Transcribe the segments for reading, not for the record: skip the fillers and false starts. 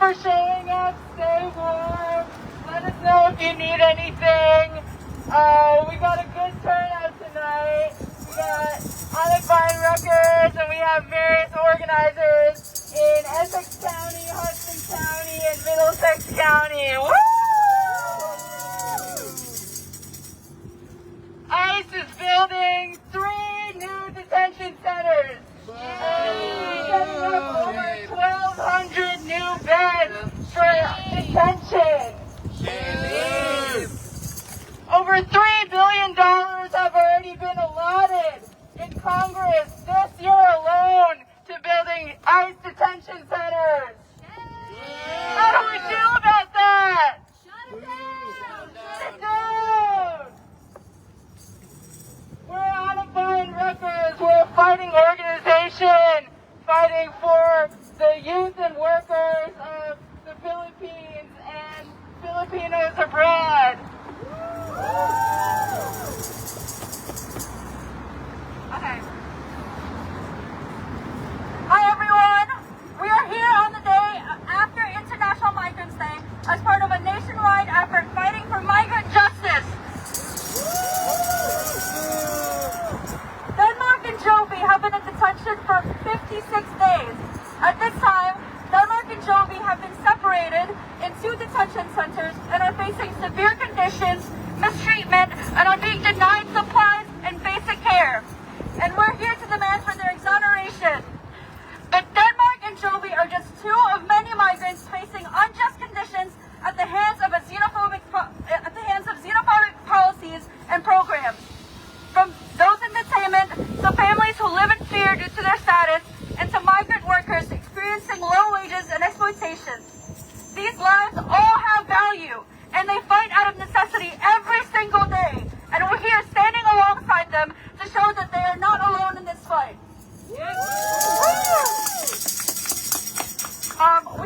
for showing up. Stay warm. Let us know if you need anything. We got a good turnout tonight. We got Anakbayan Rutgers, and we have various organizers in Essex County, Hudson County, and Middlesex County. Woo! ICE is building 3 new detention centers. Setting up over 1,200 new beds for detention. Over $3 billion have already been allotted in Congress this year alone to building ICE detention centers. How do we feel about that? Shut it down! We're Anakbayan Rutgers. We're a fighting organization fighting for the youth and workers of the Philippines and Filipinos abroad. Okay. Hi everyone. We are here on the day after International Migrants Day as part of a nationwide effort fighting for migrant justice. Dhenmark and Jovi have been in detention for 56 days. At this time, Dhenmark and Jovi have been separated in 2 detention centers and are facing severe conditions, mistreatment, and are being denied supplies and basic care. And we're here to demand for their exoneration. But Dhenmark and Jovi are just 2 of many migrants facing unjust conditions at the hands of xenophobic policies and programs. From those in detainment to families who live in fear due to their status, and to migrant workers experiencing low wages and exploitation. These lives all have value, and they fight out of necessity every single day. And we're here standing alongside them to show that they are not alone in this fight. We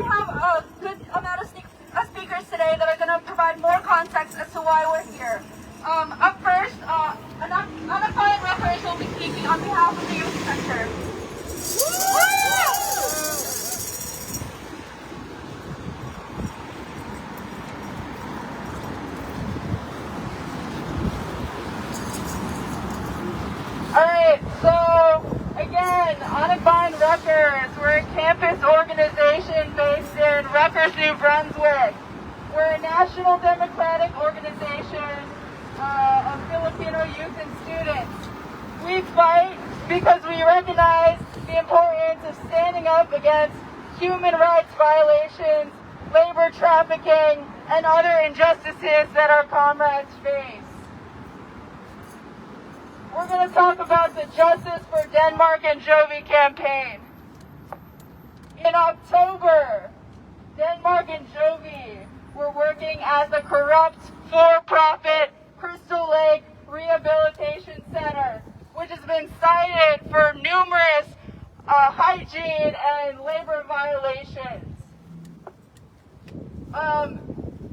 have a good amount of speakers today that are going to provide more context as to why we're here. Up first, Anakbayan Rutgers will be speaking on behalf of the Youth Center. Alright, so again, Anakbayan Rutgers, we're a campus organization based in Rutgers, New Brunswick. We're a national democratic organization of Filipino youth and students. We fight because we recognize the importance of standing up against human rights violations, labor trafficking, and other injustices that our comrades face. We're going to talk about the Justice for Dhenmark and Jovi campaign. In October, Dhenmark and Jovi were working as a corrupt, for-profit Crystal Lake Rehabilitation Center, which has been cited for numerous hygiene and labor violations.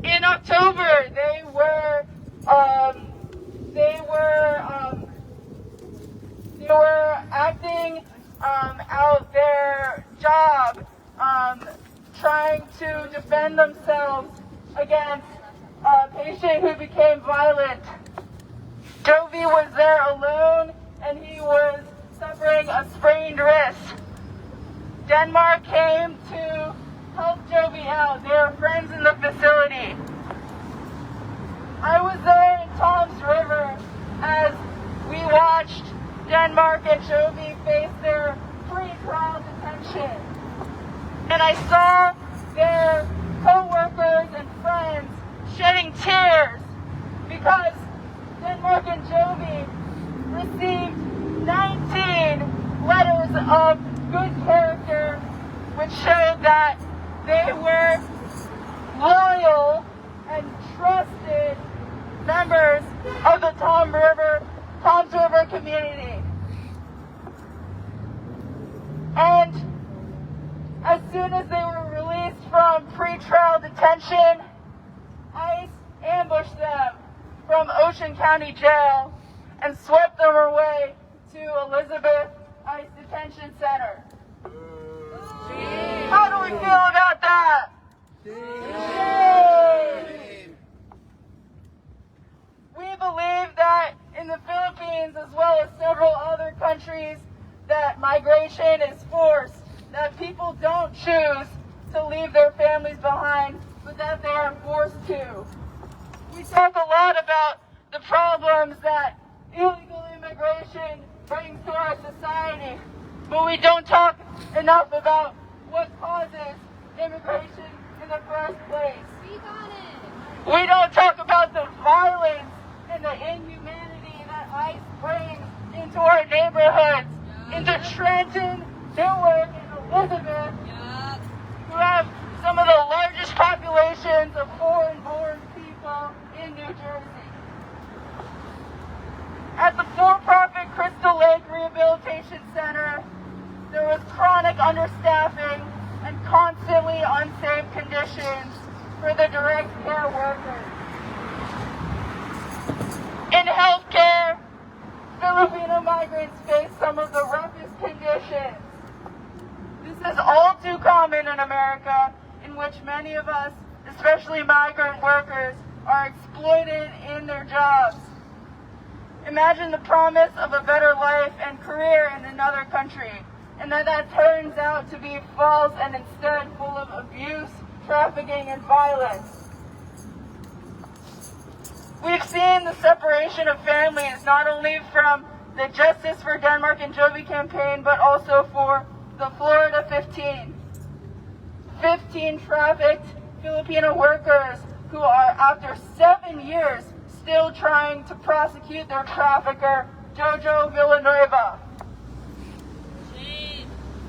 In October, they were acting out their job, trying to defend themselves against a patient who became violent. Jovi was there alone, and he was suffering a sprained wrist. Dhenmark came to help Jovi out. They were friends in the facility. I was there in Tom's River as we watched Dhenmark and Jovi face their pre-trial detention. And I saw their co-workers and friends shedding tears because Dhenmark and Jovi received 19 letters of good character, which showed that they were loyal and trusted members of the Tom's River community. And as soon as they were released from pre-trial detention, ICE ambushed them from Ocean County Jail and swept them away to Elizabeth ICE Detention Center. How do we feel about that? that migration is forced, that people don't choose to leave their families behind, but that they are forced to. We talk a lot about the problems that illegal immigration brings to our society, but we don't talk enough about what causes immigration in the first place. We don't talk about the violence and the inhumanity that ICE brings into our neighborhoods, into Trenton, Newark, and Elizabeth, who have some of the largest populations of foreign-born people in New Jersey. At the for-profit Crystal Lake Rehabilitation Center, there was chronic understaffing and constantly unsafe conditions for the direct care workers. In healthcare, Filipino migrants face some of the roughest conditions. This is all too common in America, in which many of us, especially migrant workers, are exploited in their jobs. Imagine the promise of a better life and career in another country, and that turns out to be false and instead full of abuse, trafficking, and violence. We've seen the separation of families not only from the Justice for Dhenmark and Jovi campaign, but also for the Florida 15. 15 trafficked Filipino workers who are, after 7 years, still trying to prosecute their trafficker, Jojo Villanueva.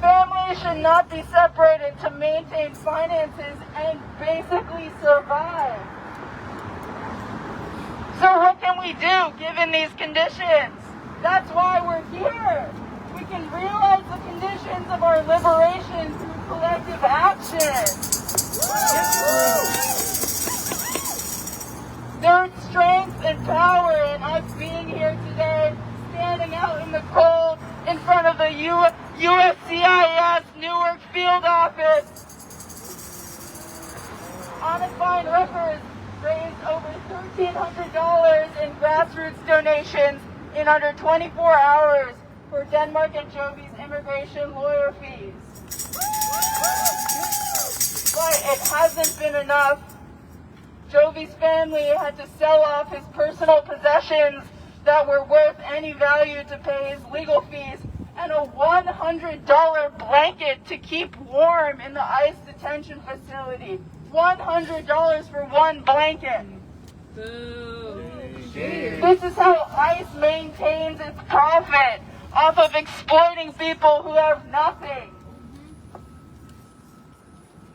Families should not be separated to maintain finances and basically survive. So what can we do given these conditions? That's why we're here. We can realize the conditions of our liberation through collective action. There's strength and power in us being here today, standing out in the cold in front of the USCIS Newark field office. Anakbayan records raised over $1,300 in grassroots donations in under 24 hours for Dhenmark and Jovi's immigration lawyer fees. But it hasn't been enough. Jovi's family had to sell off his personal possessions that were worth any value to pay his legal fees, and a $100 blanket to keep warm in the ICE detention facility. $100 for one blanket. This is how ICE maintains its profit, off of exploiting people who have nothing.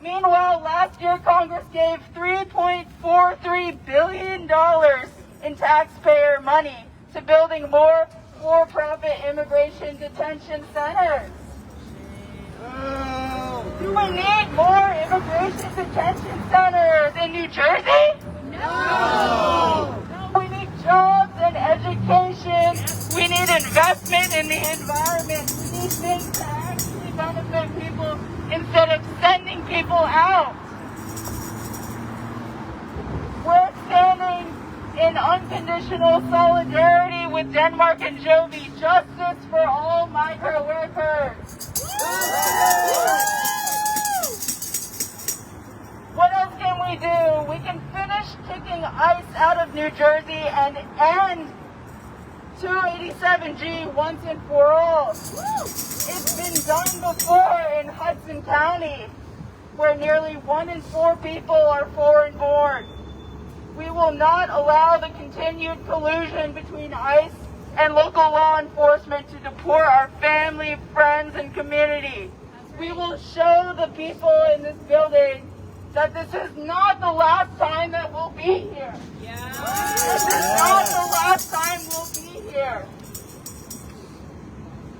Meanwhile, last year Congress gave $3.43 billion in taxpayer money to building more for-profit immigration detention centers. Do we need more immigration detention centers in New Jersey? No! We need jobs and education. We need investment in the environment. We need things to actually benefit people instead of sending people out. We're standing in unconditional solidarity with Dhenmark and Jovi, justice for all migrant workers. What else can we do? We can finish kicking ICE out of New Jersey and end 287G once and for all. It's been done before in Hudson County, where nearly 1 in 4 people are foreign-born. We will not allow the continued collusion between ICE and local law enforcement to deport our family, friends, and community. We will show the people in this building that this is not the last time that we'll be here. This is not the last time we'll be here.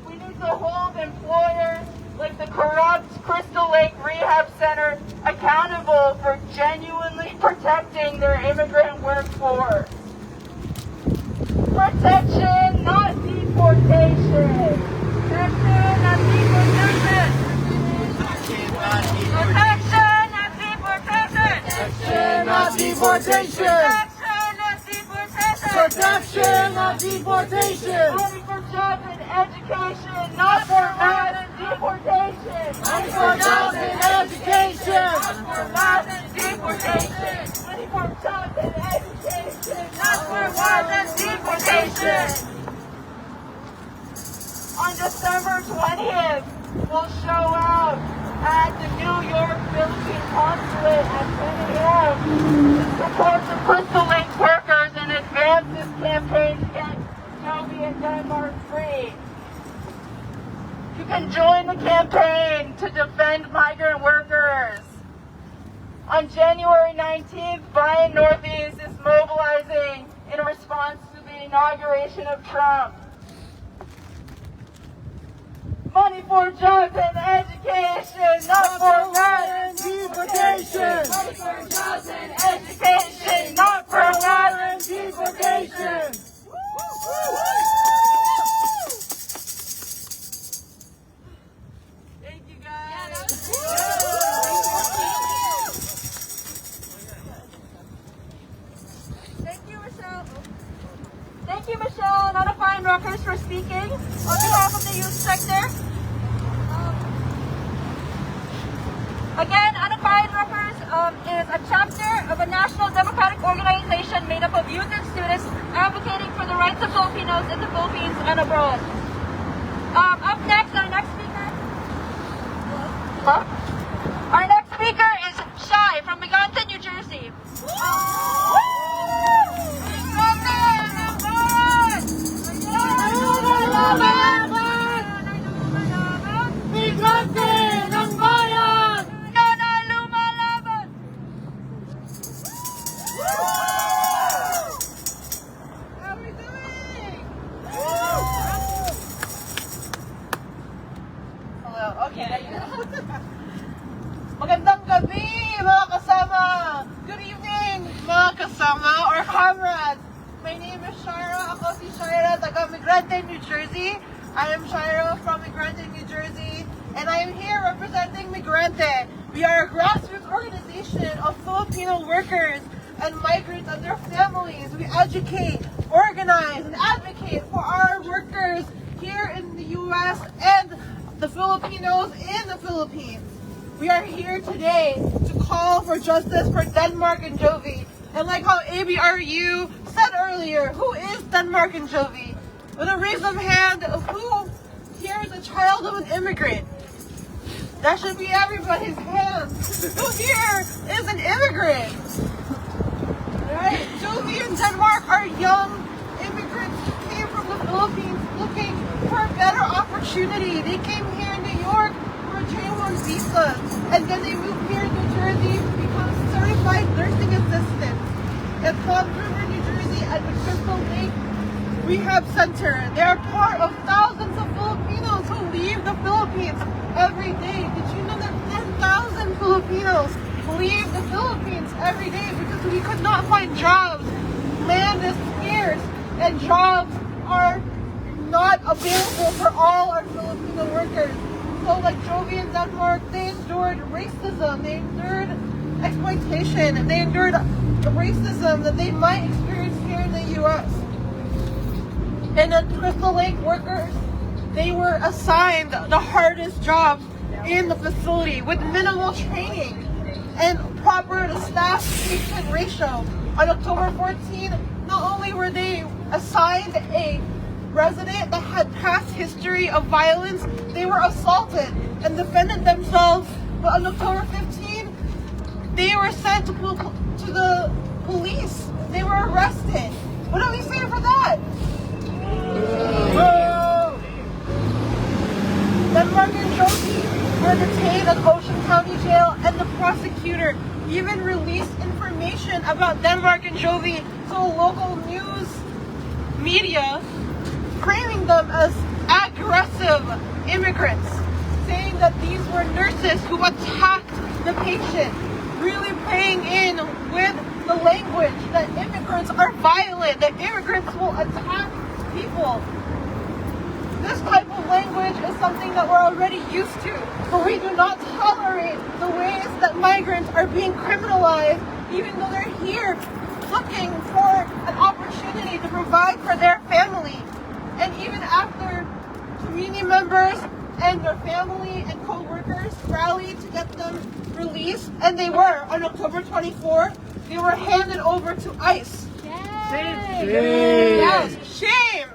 We need to hold employers like the corrupt Crystal Lake Rehab Center accountable for genuinely protecting their immigrant workforce. Protection, not deportation. Protection, not deportation. Protection, not deportation. Protection, not deportation. Protection, not deportation. Only for jobs and education, not for November 20th, we'll show up at the New York Philippine Consulate at 10 a.m. to support the Crystal Lake workers and advance this campaign to get Jovi and Denmark free. You can join the campaign to defend migrant workers. On January 19th, Bryan Northeast is mobilizing in response to the inauguration of Trump. Money for jobs and education, not for mass deportation. Money for jobs and education, not for mass deportation. Thank you guys. Thank you, Michelle. Thank you, Michelle and Anakbayan Rockers for speaking on behalf of the youth sector. Again, Anakbayan Rockers is a chapter of a national democratic organization made up of youth and students advocating for the rights of Filipinos in the Philippines and abroad. Up next, our next speaker. Our next speaker is Shai from Migrante, New Jersey. Magandang gabi, mga kasama. Good evening, mga kasama or comrades. My name is Shira. Ako si Shira, taga Migrante, New Jersey. I am Shira from Migrante, New Jersey, and I am here representing Migrante. We are a grassroots organization of Filipino workers and migrants and their families. We educate, organize, and advocate for our workers here in the U.S. and the Filipinos in the Philippines. We are here today to call for justice for Dhenmark and Jovi. And like how ABRU said earlier, who is Dhenmark and Jovi? With a raise of hand of who here is a child of an immigrant? That should be everybody's hand. Who here is an immigrant? Right? Jovi and Dhenmark are young immigrants who came from the Philippines looking for a better opportunity. They came here in New York for a J1 visa, and then they moved here in New Jersey to become certified nursing assistants at Fall River, New Jersey at the Crystal Lake Rehab Center. They are part of thousands of Filipinos who leave the Philippines every day. Did you know that 10,000 Filipinos leave the Philippines every day because we could not find jobs? Land is scarce and jobs are not available for all our Filipino workers. So like Jovi and Denmark, they endured racism, they endured exploitation, they endured the racism that they might experience here in the U.S. And the Crystal Lake workers, they were assigned the hardest jobs in the facility with minimal training and proper staff-patient ratio. On October 14, not only were they assigned a resident that had past history of violence, they were assaulted and defended themselves. But on October 15, they were sent to the police. They were arrested. What do we say for that? Dhenmark and Jovi were detained at Ocean County Jail, and the prosecutor even released information about Dhenmark and Jovi to local news media, framing them as aggressive immigrants, saying that these were nurses who attacked the patient, really playing in with the language that immigrants are violent, that immigrants will attack people. This type of language is something that we're already used to, but we do not tolerate the ways that migrants are being criminalized, even though they're here looking for an opportunity to provide for their family. And even after community members and their family and co-workers rallied to get them released, and they were, on October 24th, they were handed over to ICE. Shame! Yes, shame!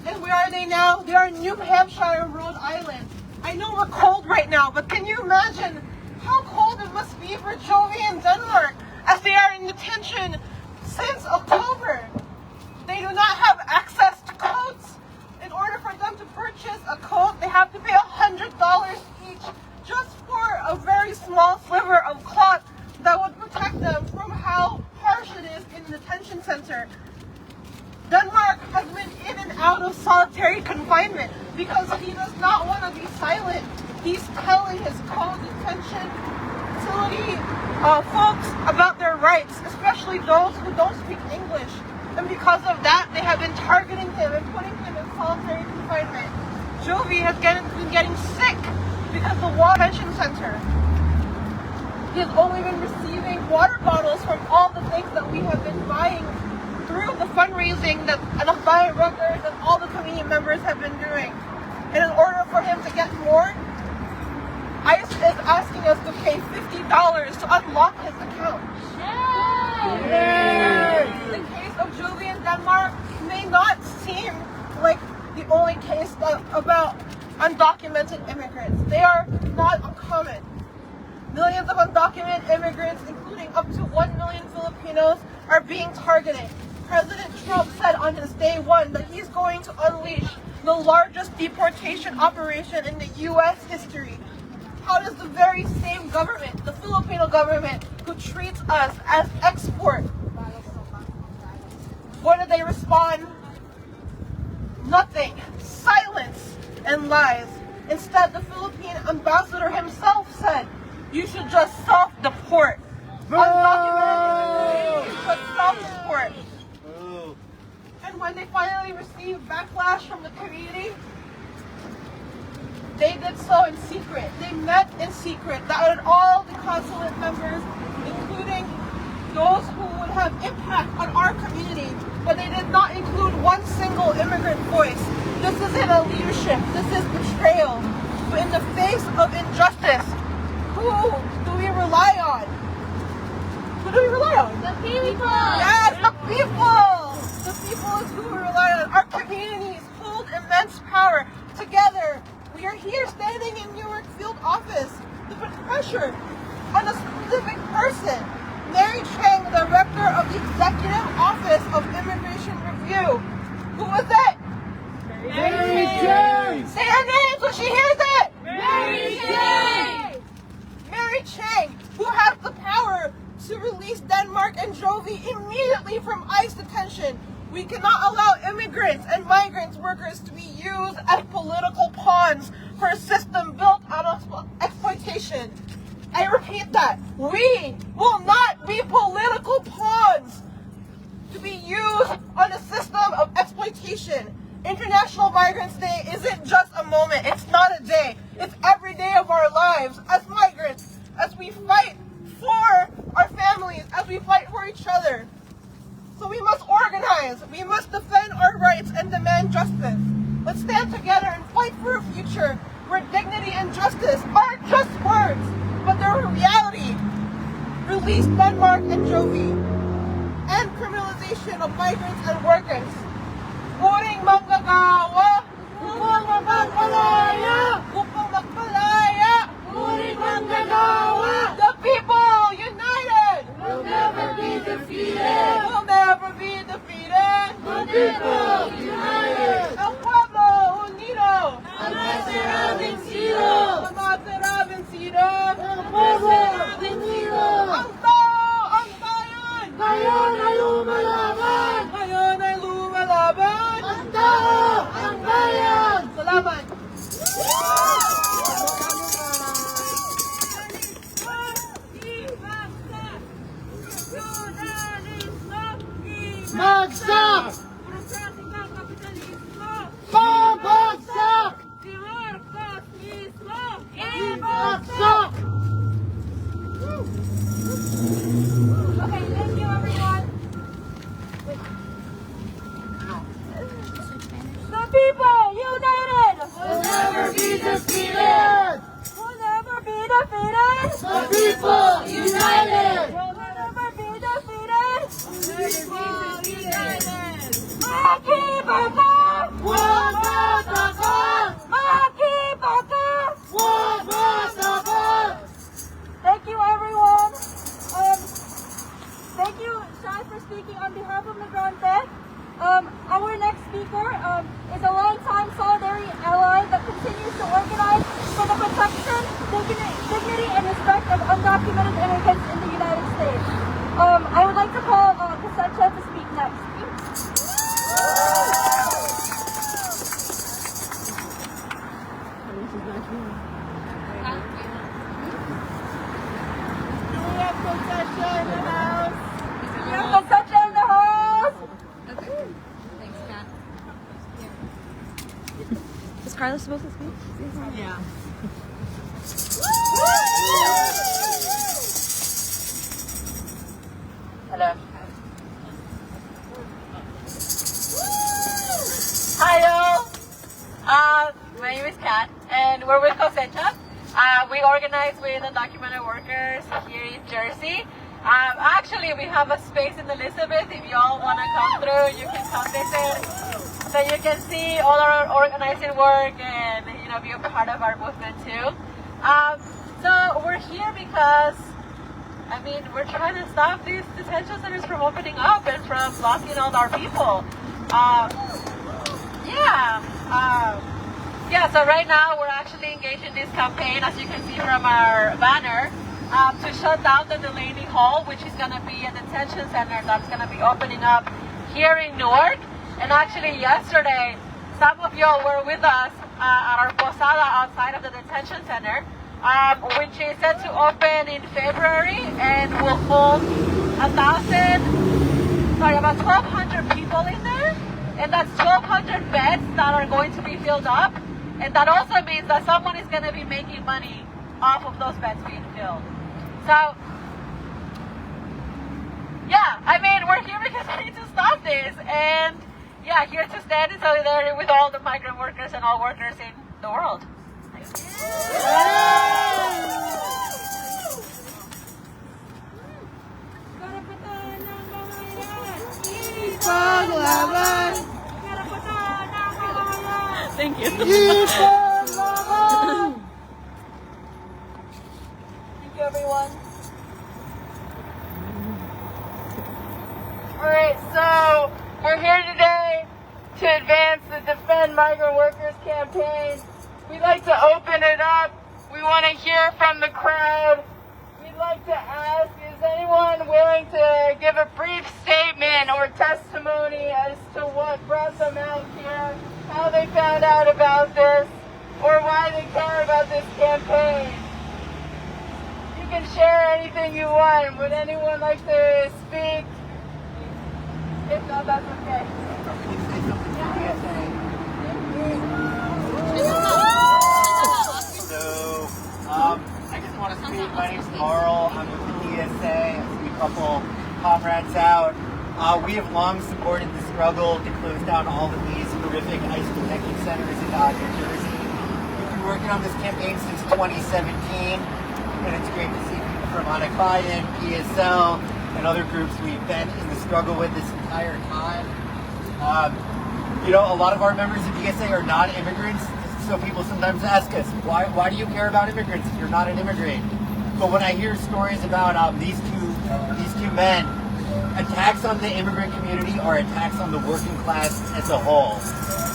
And where are they now? They are in New Hampshire, Rhode Island. I know we're cold right now, but can you imagine how cold it must be for Jovi and Denmark as they are in detention since October? They do not have access to coats. In order for them to purchase a coat, they have to pay $100 each just for a very small sliver of cloth that would protect them from how harsh it is in the detention center. Denmark has been in and out of solitary confinement because he does not want to be silent. He's telling his co-detention facility folks about their rights, especially those who don't speak English. And because of that, they have been targeting him and putting him in solitary confinement. Jovi has been getting sick because the water detention center. He has only been receiving water bottles from all the things that we have been buying through the fundraising that Anakbayan workers and all the community members have been doing. And in order for him to get more, ICE is asking us to pay $50 to unlock his account. Yay! The case of Jovi in Denmark may not seem like the only case about undocumented immigrants. They are not uncommon. Millions of undocumented immigrants, including up to 1 million Filipinos, are being targeted. President Trump said on his day one that he's going to unleash the largest deportation operation in the U.S. history. How does the very same government, the Filipino government, who treats us as export, what do they respond? Nothing. Silence and lies. Instead, the Philippine ambassador himself said, you should just self-deport. Undocumented immigrants should self-deport. And when they finally received backlash from the community, they did so in secret. They met in secret. That would all the consulate members, including those who would have impact on our community, but they did not include one single immigrant voice. This isn't a leadership. This is betrayal. But in the face of injustice, who do we rely on? Who do we rely on? The people! Yes, the people! The people is who we rely on. Our communities hold immense power. Together, we are here standing in Newark field office to put pressure on a specific person. Mary Chang, the director of the Executive Office of Immigration Review. Who was it? Mary Chang! Say her name so she hears it! Mary Chang! Mary Chang, who has the power to release Dhenmark and Jovi immediately from ICE detention. We cannot allow immigrants and migrant workers to be used as political pawns for a system built on exploitation. I repeat that. We will not be political pawns to be used on a system of exploitation. International Migrants Day isn't just a moment. It's not a day. It's every day of our lives as migrants, as we fight for our families, as we fight for each other. So we must organize. We must defend our rights and demand justice. Let's stand together and fight for a future where dignity and justice aren't just words, but they're a reality. Release Dhenmark and Jovi. End criminalization of migrants and workers. Muring manggagawa, upang magpalaya! Upang magpalaya! Muring manggagawa! The people united! Will never be defeated! Will never be defeated! The people united! El pueblo unido! Jamás será vencido! Jamás será vencido! El pueblo unido! Ang tao, ang bayan! Ngayon ay lumalaban! Ngayon ay lumalaban! Ang tao, ang bayan! Salamat! Bagsak! Pabagsak! Bagsak! Okay, thank you everyone. The people united Will never be defeated! will never be defeated. The people united! Will never be defeated. The people united! Happy birthday! Wow! have concession in the house? We have concession in the house. Thanks, Kat. Is Carla supposed to speak? Yeah. Hello. Hello. My name is Kat, and we're with Cosecha. We organize with undocumented workers here in Jersey. Actually, we have a space in Elizabeth. If you all want to come through, you can come visit, so you can see all our organizing work and be a part of our movement too. So we're here because we're trying to stop these detention centers from opening up and from locking all our people. So right now we're actually engaged in this campaign, as you can see from our banner, to shut down the Delaney Hall, which is going to be a detention center that's going to be opening up here in Newark. And actually yesterday, some of y'all were with us at our posada outside of the detention center, which is set to open in February and will hold about 1,200 people in there. And that's 1,200 beds that are going to be filled up. And that also means that someone is going to be making money off of those beds being filled. So, we're here because we need to stop this. And here to stand in solidarity with all the migrant workers and all workers in the world. Thank you. Thank you, everyone. Alright, so we're here today to advance the Defend Migrant Workers campaign. We'd like to open it up. We want to hear from the crowd. We'd like to ask, is anyone willing to give a brief statement or testimony as to what brought them out here, how they found out about this, or why they care about this campaign? You can share anything you want. Would anyone like to speak? If not, that's okay. So, I just want to speak. My name's Carl. I'm with the DSA. I see a couple comrades out. We have long supported the struggle to close down all of these horrific ICE detention centers in New Jersey. We've been working on this campaign since 2017, and it's great to see people from Anakbayan, PSL, and other groups we've been in the struggle with this entire time. A lot of our members of DSA are not immigrants, so people sometimes ask us, why do you care about immigrants if you're not an immigrant? But when I hear stories about these two men, attacks on the immigrant community are attacks on the working class as a whole.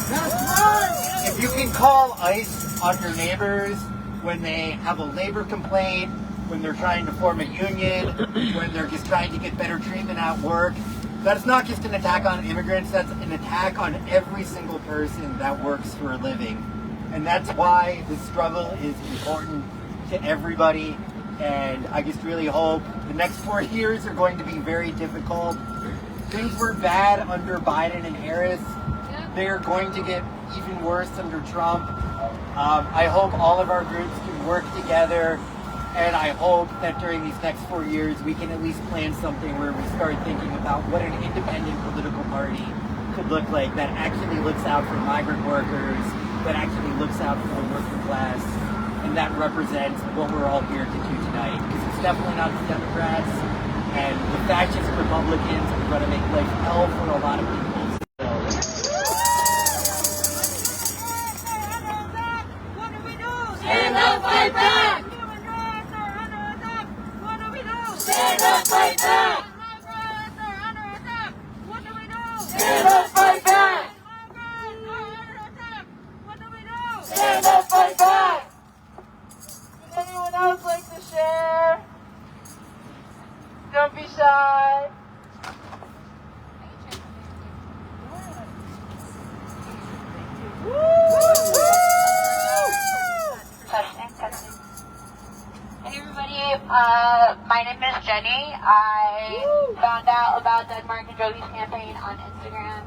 That's right! If you can call ICE on your neighbors when they have a labor complaint, when they're trying to form a union, when they're just trying to get better treatment at work, that's not just an attack on immigrants, that's an attack on every single person that works for a living. And that's why this struggle is important to everybody. And I just really hope the next 4 years are going to be very difficult. Things were bad under Biden and Harris. They're going to get even worse under Trump. I hope all of our groups can work together. And I hope that during these next 4 years, we can at least plan something where we start thinking about what an independent political party could look like that actually looks out for migrant workers, that actually looks out for the working class, and that represents what we're all here to do tonight. Because it's definitely not the Democrats and the fascist Republicans are going to make life hell for a lot of people. Stand up, fight back! Stand up, fight back! Stand up, fight back! Stand up, fight back! Would anyone else like to share? Don't be shy. name is Jenny. I found out about Dhenmark and Jovi's campaign on Instagram,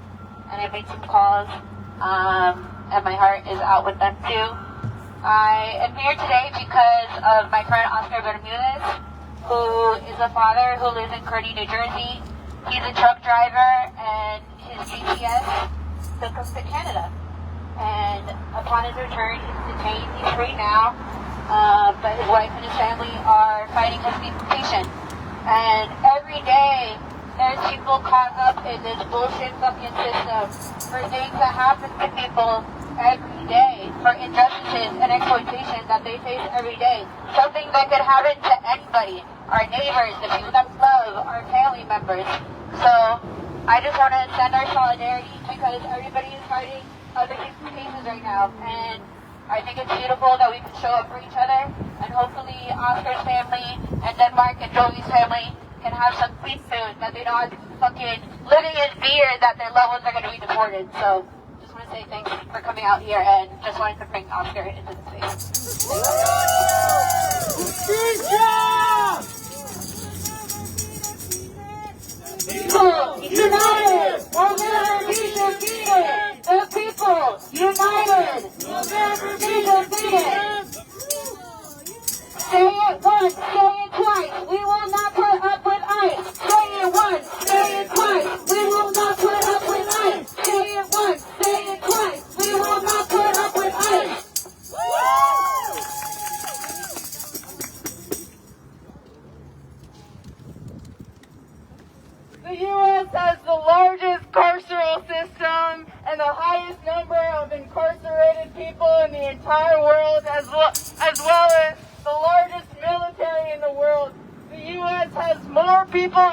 and I made some calls, and my heart is out with them too. I am here today because of my friend Oscar Bermudez, who is a father who lives in Kearney, New Jersey. He's a truck driver, and his GPS took him to Canada. And upon his return, he's detained. He's free now, but his wife and his family are fighting his deportation. And every day, there's people caught up in this bullshit fucking system for things that happen to people every day, for injustices and exploitation that they face every day. Something that could happen to anybody, our neighbors, the people that we love, our family members. So I just want to send our solidarity because everybody is fighting other people's cases right now, and I think it's beautiful that we can show up for each other, and hopefully Oscar's family and Dhenmark and Jovi's family can have some clean food, that they don't have to fucking living in fear that their loved ones are going to be deported. So just want to say thanks for coming out here, and just wanted to bring Oscar into the space. People united will never be defeated. The people united will never be defeated. Say it once, say it twice. We will not put up with ICE. Say it once, say it twice. We will not put up with ICE. Say it once, say it twice. We will not put up with ICE. The U.S. has the largest carceral system and the highest number of incarcerated people in the entire world, as well as the largest military in the world. The U.S. has more people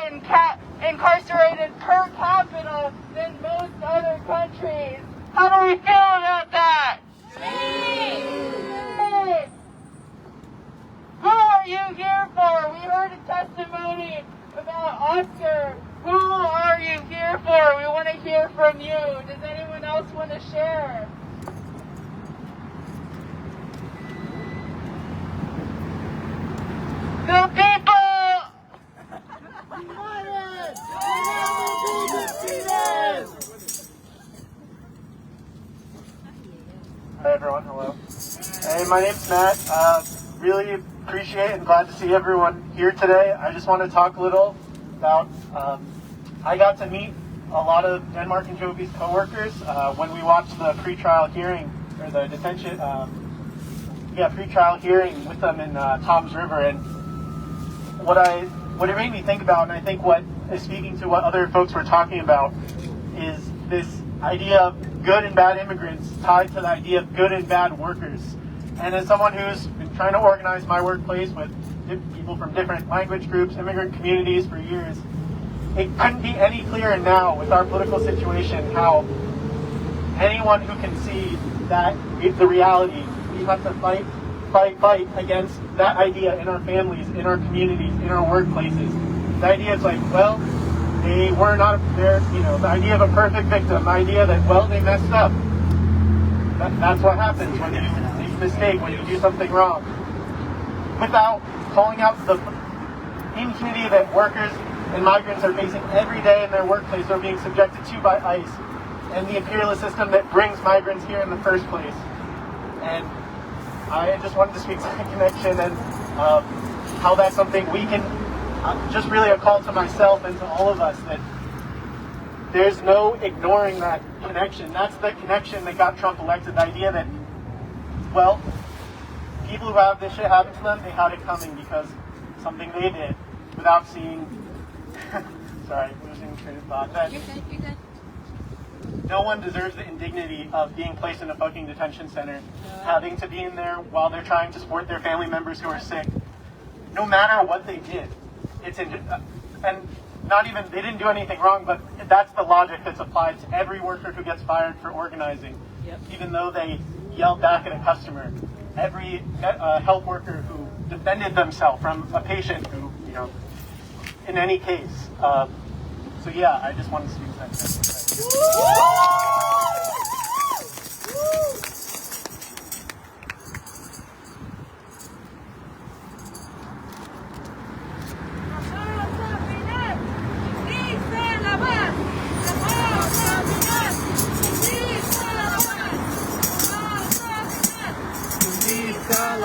incarcerated per capita than most other countries. How do we feel about that? Hey. Who are you here for? We heard a testimony about Oscar. Who are you here for? We want to hear from you. Does anyone else want to share? The people! Hi everyone, hello. Hey, my name's Matt. Really appreciate and glad to see everyone here today. I just want to talk a little about, I got to meet a lot of Dhenmark and Jovi's co-workers when we watched the pre-trial hearing, or the detention, pre-trial hearing with them in Tom's River. And what it made me think about, and I think what is speaking to what other folks were talking about, is this idea of good and bad immigrants tied to the idea of good and bad workers. And as someone who's been trying to organize my workplace with people from different language groups, immigrant communities for years, it couldn't be any clearer now with our political situation how anyone who can see that the reality, we have to fight against that idea in our families, in our communities, in our workplaces. The idea is like, well, they were not there, the idea of a perfect victim, the idea that, well, they messed up. That's what happens when you make a mistake, when you do something wrong. Without calling out the impunity that workers and migrants are facing every day in their workplace, they're being subjected to by ICE and the imperialist system that brings migrants here in the first place. And I just wanted to speak to that connection and how that's something we can, just really a call to myself and to all of us, that there's no ignoring that connection. That's the connection that got Trump elected, the idea that, well, people who have this shit happen to them, they had it coming because something they did without seeing, sorry, losing train of thought. You're good. No one deserves the indignity of being placed in a fucking detention center, having to be in there while they're trying to support their family members who are sick. No matter what they did, and not even, they didn't do anything wrong, but that's the logic that's applied to every worker who gets fired for organizing. Yep. Even though they yelled back at a customer, every health worker who defended themselves from a patient who, in any case. So yeah, I just wanted to speak to that.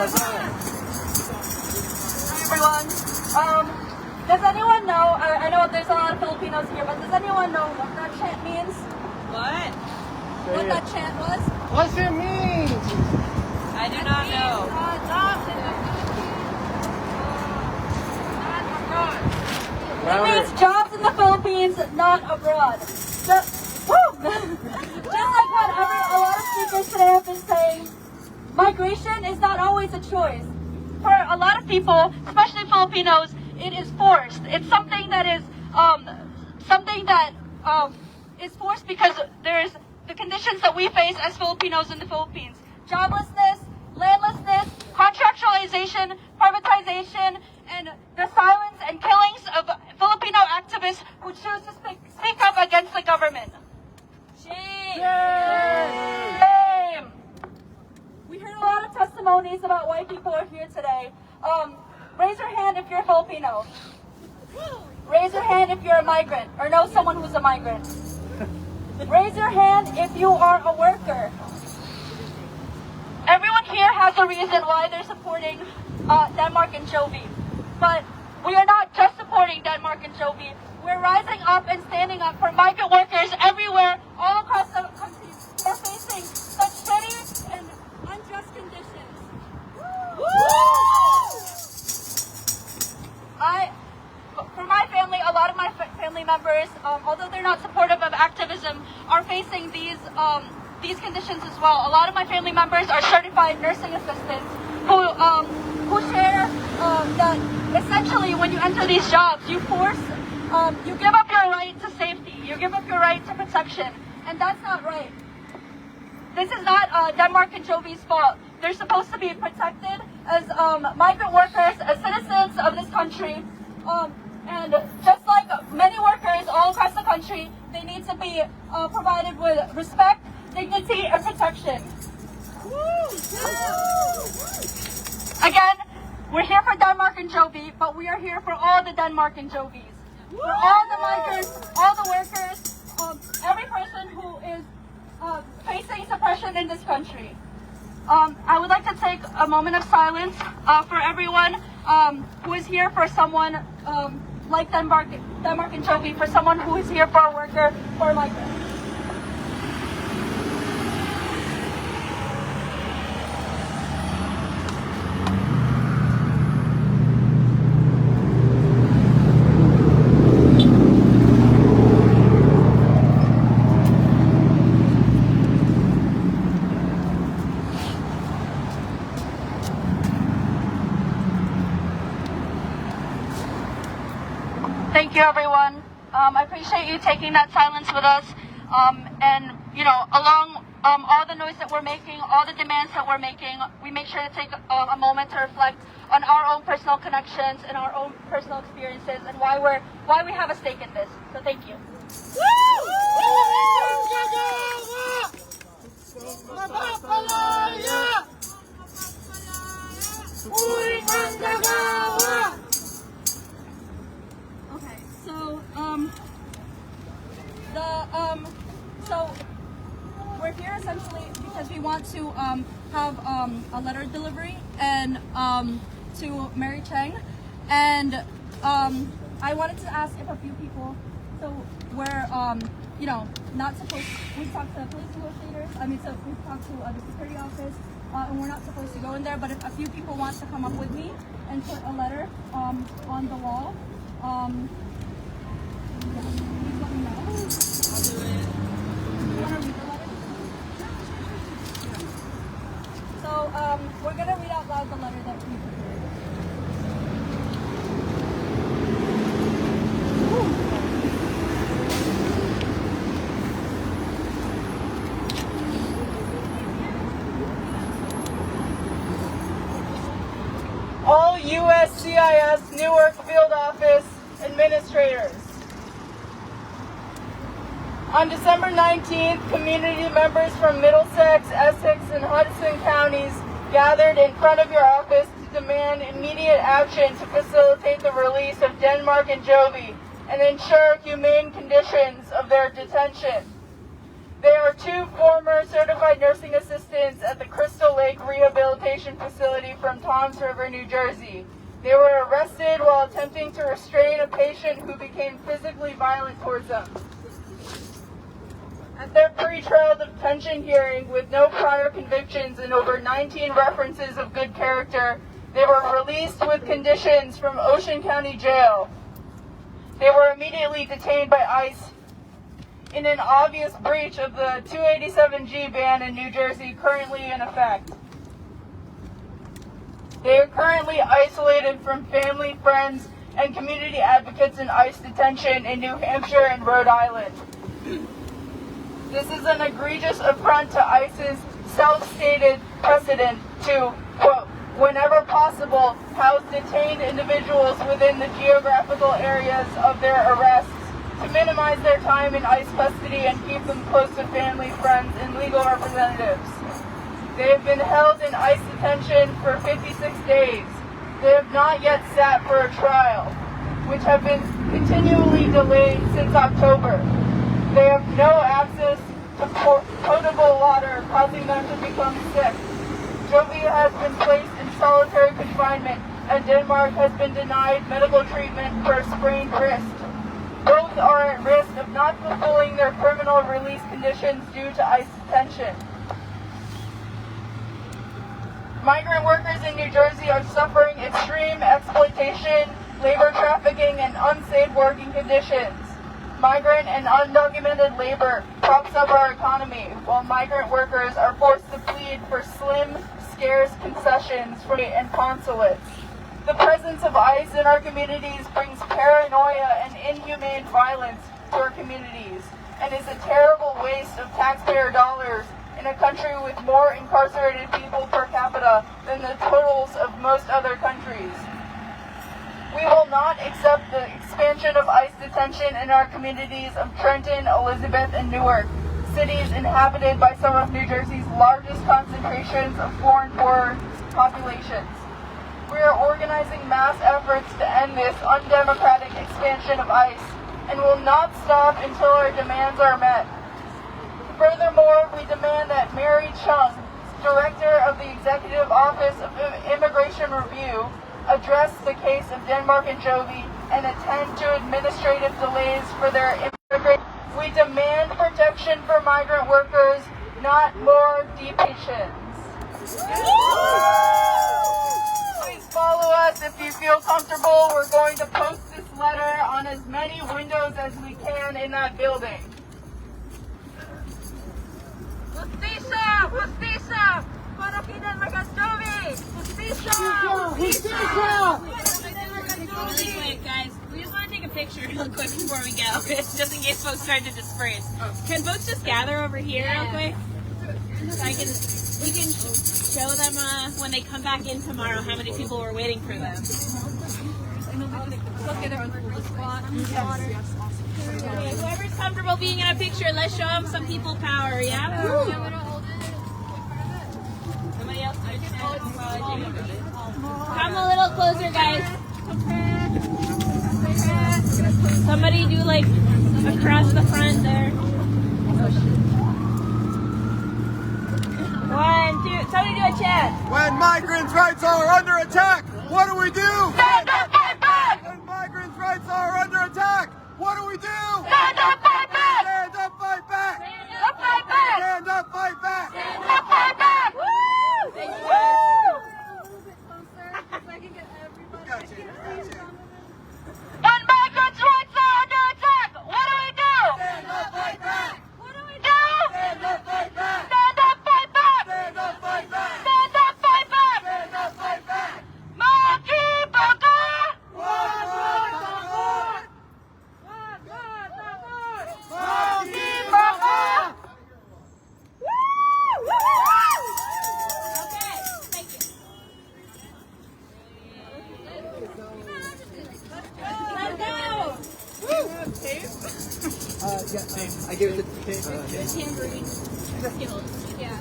everyone. Does anyone know, I know there's a lot of Filipinos here, but does anyone know what that chant means? What? What that chant was? What's it mean? I do not know. It means jobs in the Philippines, not abroad. Just like what a lot of speakers today have been saying, migration is not always a choice. For a lot of people, especially Filipinos, it is forced. It's something that is is forced because there's the conditions that we face as Filipinos in the Philippines: joblessness, landlessness, contractualization, privatization, and the silence and killings of Filipino activists who choose to speak up against the government. Shame! We heard a lot of testimonies about why people are here today. Raise your hand if you're a Filipino. Raise your hand if you're a migrant or know someone who's a migrant. Raise your hand if you are a worker. Everyone here has a reason why they're supporting Dhenmark and Jovi. But we are not just supporting Dhenmark and Jovi. We're rising up and standing up for migrant workers everywhere, all across the country, who are facing such shitty and unjust conditions. For my family, a lot of my family members, although they're not supportive of activism, are facing these conditions as well. A lot of my family members are certified nursing assistants who share that essentially when you enter these jobs, you give up your right to safety, you give up your right to protection, and that's not right. This is not Dhenmark and Jovi's fault. They're supposed to be protected as migrant workers, as citizens of this country. And just like many workers all across the country, they need to be provided with respect, dignity, and protection. Again, we're here for Dhenmark and Jovi, but we are here for all the Dhenmark and Jovis. For all the migrants, all the workers, every person who is facing suppression in this country. I would like to take a moment of silence for everyone who is here for someone like Dhenmark and Jovi, for someone who is here for a worker or a migrant. Thank you, everyone. I appreciate you taking that silence with us. And, you know, along all the noise that we're making, all the demands that we're making, we make sure to take a moment to reflect on our own personal connections and our own personal experiences and why we have a stake in this. So thank you. Okay, so we're here essentially because we want to have a letter delivery and to Mary Chang, and I wanted to ask if a few people, so we're you know, not supposed, we've talked to police negotiators, so we've talked to the security office, and we're not supposed to go in there, but if a few people want to come up with me and put a letter on the wall, yeah, please let me know. I'll do it. You want to read the letter? So we're going to read out loud the letter that we prepared. All USCIS Newark Field Office administrators. On December 19th, community members from Middlesex, Essex, and Hudson counties gathered in front of your office to demand immediate action to facilitate the release of Dhenmark and Jovi and ensure humane conditions of their detention. They are two former certified nursing assistants at the Crystal Lake Rehabilitation Facility from Toms River, New Jersey. They were arrested while attempting to restrain a patient who became physically violent towards them. At their pre-trial detention hearing, with no prior convictions and over 19 references of good character, they were released with conditions from Ocean County Jail. They were immediately detained by ICE in an obvious breach of the 287G ban in New Jersey currently in effect. They are currently isolated from family, friends, and community advocates in ICE detention in New Hampshire and Rhode Island. This is an egregious affront to ICE's self-stated precedent to, quote, whenever possible, house detained individuals within the geographical areas of their arrests to minimize their time in ICE custody and keep them close to family, friends, and legal representatives. They have been held in ICE detention for 56 days. They have not yet sat for a trial, which have been continually delayed since October. They have no access to potable water, causing them to become sick. Jovi has been placed in solitary confinement, and Dhenmark has been denied medical treatment for a sprained wrist. Both are at risk of not fulfilling their criminal release conditions due to ICE detention. Migrant workers in New Jersey are suffering extreme exploitation, labor trafficking, and unsafe working conditions. Migrant and undocumented labor props up our economy, while migrant workers are forced to plead for slim, scarce concessions and consulates. The presence of ICE in our communities brings paranoia and inhumane violence to our communities, and is a terrible waste of taxpayer dollars in a country with more incarcerated people per capita than the totals of most other countries. We will not accept the expansion of ICE detention in our communities of Trenton, Elizabeth, and Newark, cities inhabited by some of New Jersey's largest concentrations of foreign populations. We are organizing mass efforts to end this undemocratic expansion of ICE, and will not stop until our demands are met. Furthermore, we demand that Mary Chung, Director of the Executive Office of Immigration Review, address the case of Dhenmark and Jovi and attend to administrative delays for their immigration. We demand protection for migrant workers, not more deportations. Please follow us if you feel comfortable. We're going to post this letter on as many windows as we can in that building. Justicia! Justicia! Para kay Dhenmark and Jovi! Justicia! Really quick, guys. We just want to take a picture real quick before we go, just in case folks start to disperse. Can folks just gather over here real quick? So we can show them when they come back in tomorrow how many people were waiting for them. Okay, whoever's comfortable being in a picture, let's show them some people power, yeah? Somebody else? Come a little closer, guys. Somebody do like across the front there. 1, 2, somebody do a chant. When migrants' rights are under attack, what do we do? Stand up, fight back! When migrants' rights are under attack, what do we do? Stand up, fight back! Stand up, fight back! Stand up, fight back! Stand up, fight back! Stand up, fight back! Woo! Thank you. When migrants' rights are under attack, what do we do? Stand up, fight back! What do we do? Stand up, fight back! Stand up, fight back! Stand up, fight back! Stand up, fight back! Stand up, fight back! Maki Baka! Maki Baka! Okay, thank you. Let's go! I give it to Tambourine skills, yeah.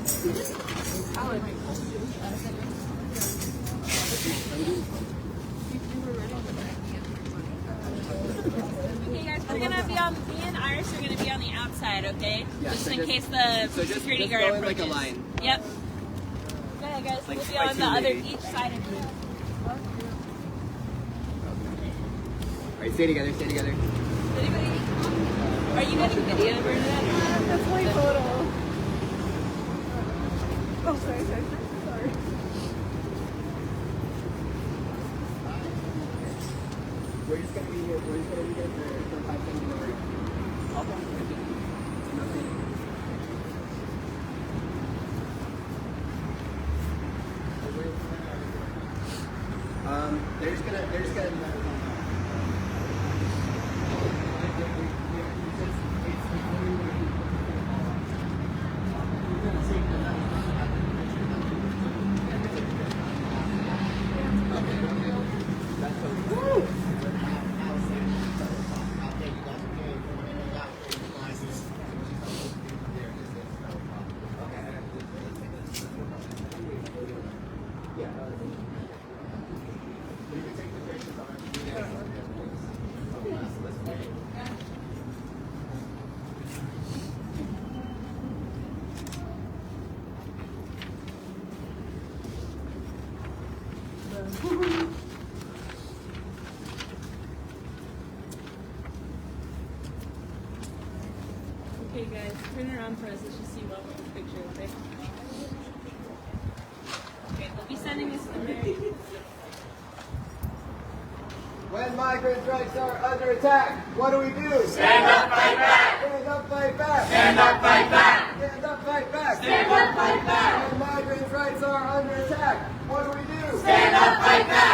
Okay guys, we're gonna be on, me and Iris are gonna be on the outside, okay? Yeah, just so in just- case the so just security go guard in like a approaches. line. Yep. Go ahead. on, guys. We'll be on the other each side of you. Alright, stay together, stay together. Are you getting video, Bernadette? That's my photo. Oh, sorry. We're just gonna be here for 5 minutes. They're just gonna Okay, guys, turn around for us. Let's just see what this picture, okay? Okay, they'll be sending us in there. When migrant rights are under attack, what do we do? Stand up, fight back! Stand up, fight back! Stand up, fight back! Stand up, fight back! Stand up, fight back! When migrant rights are under attack, what do we do? Stand up, fight back!